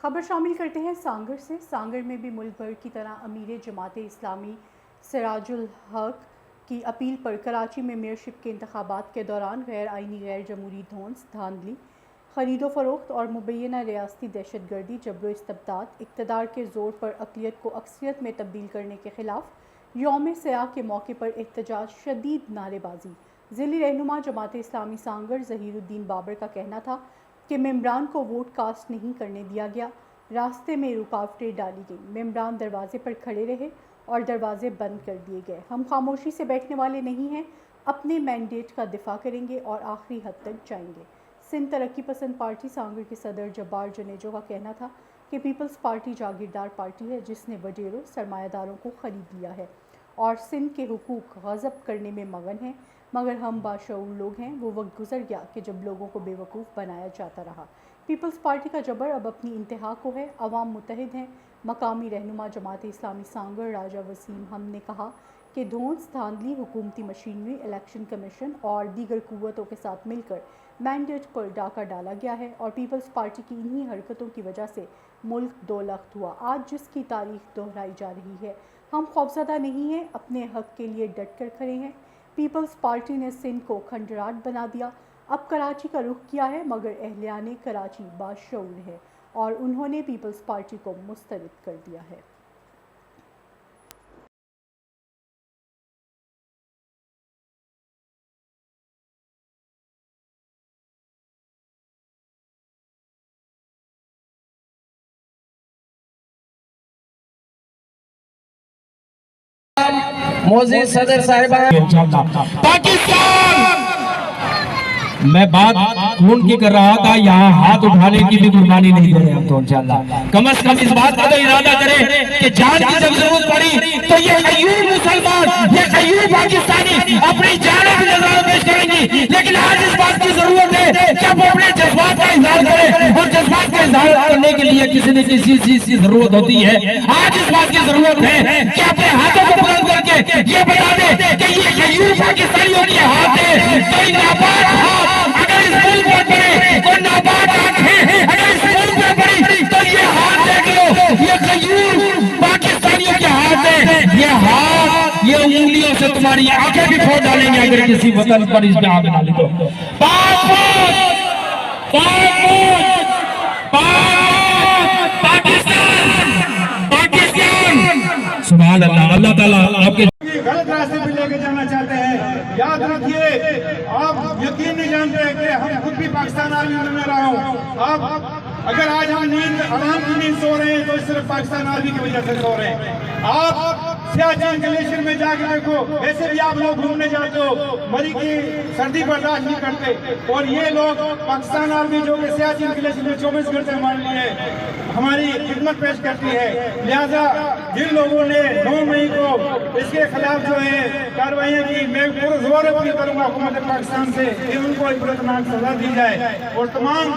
खबर शामिल करते हैं सांगर से। सांगर में भी मुल्क भर की तरह अमीर जमात इस्लामी सिराजुल हक की अपील पर कराची में मेयरशिप के इंतखाबात के दौरान गैर आइनी गैर जमहूरी धौंस धांधली खरीदो फरोख्त और मुबैना रियासती दहशत गर्दी जबरो इस्तबदाद इक़्तिदार के ज़ोर पर अक़लियत को अक्सरियत में तब्दील करने के ख़िलाफ़ यौम सयाह के मौके पर एहतजाज शदीद नारेबाजी। ज़िली रहनुमा जमात इस्लामी सांगर ज़हीरुद्दीन बाबर का कहना था कि मेम्बरान को वोट कास्ट नहीं करने दिया गया, रास्ते में रुकावटें डाली गई, मेम्बरान दरवाजे पर खड़े रहे और दरवाजे बंद कर दिए गए। हम खामोशी से बैठने वाले नहीं हैं, अपने मैंडेट का दिफा करेंगे और आखिरी हद तक जाएंगे। सिंध तरक्की पसंद पार्टी सांगर के सदर जब्बार जनेजो का कहना था कि पीपल्स पार्टी जागीरदार पार्टी है जिसने वडेरों सरमायादारों को ख़रीद लिया है और सिंध के हुकूक गज़ब करने में मगन है, मगर हम बाशऊर लोग हैं। वो वक्त गुजर गया कि जब लोगों को बेवकूफ़ बनाया जाता रहा। पीपल्स पार्टी का जबर अब अपनी इंतहा को है, अवाम मुत्तहिद हैं। मकामी रहनुमा जमात इस्लामी सांगर राजा वसीम हम ने कहा कि धौंस धांधली हुकूमती मशीनरी, इलेक्शन कमीशन और दीगर कुव्वतों के साथ मिलकर मैंडेट पर डाका डाला गया है और पीपल्स पार्टी की इन्हीं हरकतों की वजह से मुल्क दोलख्त हुआ। आज जिसकी तारीख दोहराई जा रही है, हम खौफज़दा नहीं हैं, अपने हक़ के लिए डट कर खड़े हैं। पीपल्स पार्टी ने सिंध को खंडराट बना दिया, अब कराची का रुख किया है, मगर अहलियाने कराची बाशऊर है और उन्होंने पीपल्स पार्टी को मुस्तरद कर दिया है। मोज़ी सदर साहिबान पाकिस्तान, मैं बात खून की कर रहा था, यहाँ हाथ उठाने की भी कुर्बानी नहीं दे रहे हम तो इंशाअल्लाह। कम से कम इस बात का तो इरादा करें कि जान की जब जरूरत पड़ी तो ये अय्यूब मुसलमान, ये अय्यूब पाकिस्तानी अपनी जान भी नजर पेश करेंगी। लेकिन आज इस बात की जरूरत है कि आप अपने जज्बात का इजहार करें और जज्बात का इजहार करने के लिए किसी न किसी चीज की जरूरत होती है। आज इस बात की जरूरत है कि अपने हाथों को बुलंद करके ये बता दे कि ये अय्यूब पाकिस्तानियों के हाथ है। कोई नापाक हाथ अगर इस मुल्क पर पड़े, कोई नापाक आंखें अगर इस मुल्क पर पड़ी तो ये हाथ देख लो, ये अय्यूब पाकिस्तानियों के हाथ है। ये हाथ, ये उंगलियों से तुम्हारी आंखें भी फोड़ डालेंगे अगर किसी वतन पर इस पे आग डाली तो। सुभान अल्लाह। अल्लाह ताला आपके गलत रास्ते पे लेके जाना चाहते हैं। याद रखिए, आप यकीन नहीं जानते कि हम खुद भी पाकिस्तान आर्मी में रहा हूँ। आप अगर आज हम नींद आराम की नींद सो रहे हैं तो सिर्फ पाकिस्तान आर्मी की वजह से सो रहे हैं। आप सियाचिन ग्लेशियर में जाके देखो, वैसे भी आप लोग घूमने जाते हो, मरी की सर्दी बर्दाश्त नहीं करते और ये लोग पाकिस्तान आर्मी जो कि सियाचिन ग्लेशियर में 24 घंटे हमारे लिए हमारी खिदमत पेश करती है। लिहाजा जिन लोगों ने 9 मई को इसके खिलाफ जो है कार्रवाइयाँ की, मैं पूरे जोर अपील करूँगा हुकूमत पाकिस्तान से कि उनको इबरतनाक सजा दी जाए। और तमाम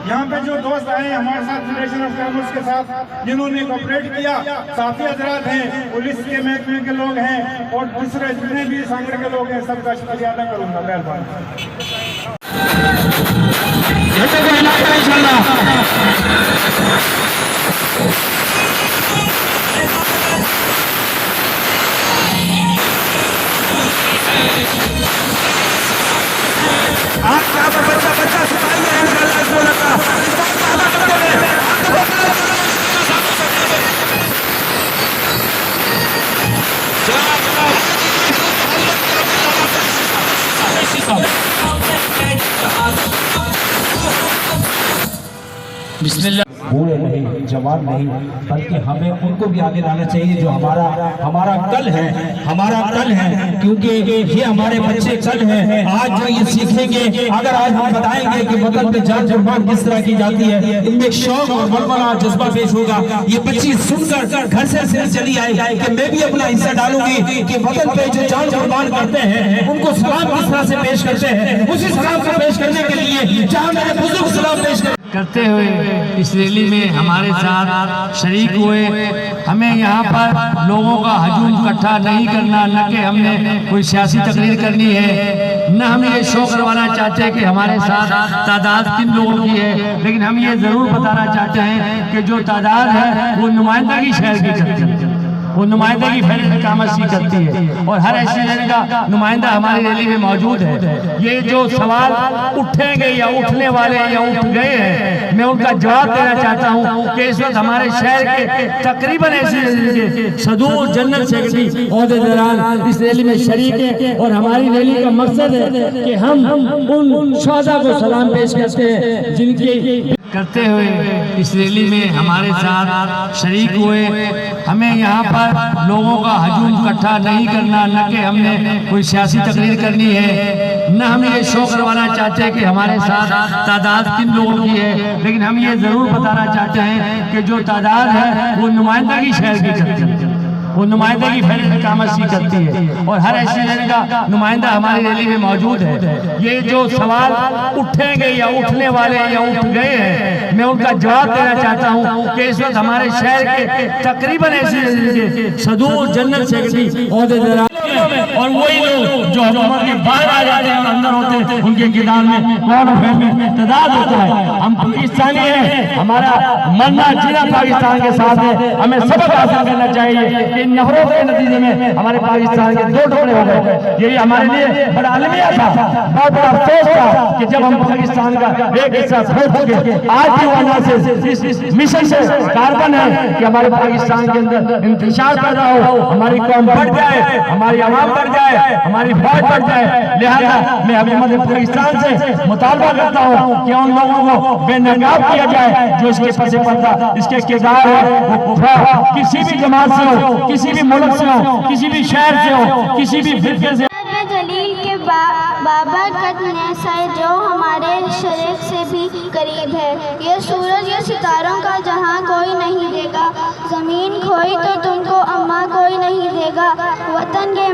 यहाँ पे जो दोस्त आए हमारे साथ फेडरेशन ऑफ कॉमर्स के साथ जिन्होंने कोऑपरेट किया, साथी हजरात हैं, पुलिस के महकमे के लोग हैं और दूसरे जितने भी सांगड़ के लोग हैं, सबका शुक्रिया अदा करूँगा। मेहरबानी। बूढ़े नहीं, जवान नहीं, बल्कि हमें उनको भी आगे लाना चाहिए जो हमारा कल है, हमारा कल है, क्योंकि ये हमारे बच्चे कल हैं। आज जो ये सीखेंगे, अगर आज हम बताएंगे कि वतन पे जान कुर्बान किस तरह की जाती है, इनमें शौक और बलबला जज्बा पेश होगा। ये बच्ची सुनकर घर से चली आई कि मैं भी अपना हिस्सा डालूंगी कि वतन पे जो जान कुर्बान करते हैं उनको सलाम किस तरह से पेश करते हैं, उसी सलाम को पेश करने के लिए जहाँ मेरे बुजुर्ग सलाम पेश करते करते हुए इस रैली में हमारे साथ शरीक हुए। हमें यहाँ पर लोगों का हजूम इकट्ठा नहीं करना, न कि हमने कोई सियासी तकरीर करनी है, न हम ये शो करवाना चाहते हैं कि हमारे साथ तादाद किन लोगों की है, लेकिन हम ये ज़रूर बताना चाहते हैं कि जो तादाद है वो नुमाइंदगी शहर की करती है, वो नुमाइंदगी फैल कामसी करती है और हर ऐसी रैली का नुमाइंदा हमारी रैली में मौजूद है। ये जो सवाल उठेंगे या उठने वाले या उठ गए हैं, मैं उनका जवाब देना चाहता हूँ कि इस वक्त हमारे शहर के तकरीबन ऐसे सदूर जनरल सेक्रेटरी ओहदेदारान इस रैली में शरीक है और हमारी रैली का मकसद है कि हम उन शोहदा को सलाम पेश करते हैं जिनके करते हुए इस रैली में हमारे साथ शरीक हुए। हमें यहाँ पर लोगों का हजूम इकट्ठा नहीं करना, न कि हमने कोई सियासी तकरीर करनी है, न हम ये शो करवाना चाहते हैं कि हमारे साथ तादाद किन लोगों की है, लेकिन हम ये ज़रूर बताना चाहते हैं कि जो तादाद है वो नुमाइंदगी शहर की करती है, वो नुमाइंदगी फैल कामसी करती है और हर ऐसी रैली का नुमाइंदा हमारी रैली में मौजूद है। ये जो सवाल उठेंगे या उठने वाले या उठ गए हैं, मैं उनका जवाब देना चाहता हूँ कि इस वक्त हमारे शहर के तकरीबन ऐसे सदूर जनरल सेक्रेटरी ओहदेदारान और वही लोग जो हुकूमत के बाहर आ जाते हैं और अंदर होते हैं, उनके किताब में कौन में तादाद होता है। हम पाकिस्तानी हैं, हमारा मरना जीना पाकिस्तान के साथ है। हमें सबक हासिल करना चाहिए कि नफरों के नतीजे में हमारे पाकिस्तान के दो टुकड़े हो गए। यही हमारे लिए बड़ा अलमिया था, बहुत बड़ा अफसोस था कि जब हम पाकिस्तान का एक हिस्सा छोड़ के आज की वजह से इस मिशन से कार्बन है कि हमारे पाकिस्तान के अंदर इंतशार पैदा हो, हमारी कौम बढ़ जाए, हमारी आवाम बढ़ जाए, हमारी फौज बढ़ जाए। लिहाजा मैं हुकूमत पाकिस्तान से मुतालबा करता हूँ कि उन लोगों को बेनकाब किया जाए जो इसके पीछे पर्दा इसके किरदार है, वो किसी भी जमात से हो, किसी भी मुल्क से हो, किसी भी शहर से हो, किसी भी फिरके से। जलील के बाबरकत नेसा है जो हमारे शरीक से भी करीब है। ये सूरज ये सितारों का जहां कोई नहीं देगा, ज़मीन खोई तो तुमको अम्मा कोई नहीं देगा। वतन ये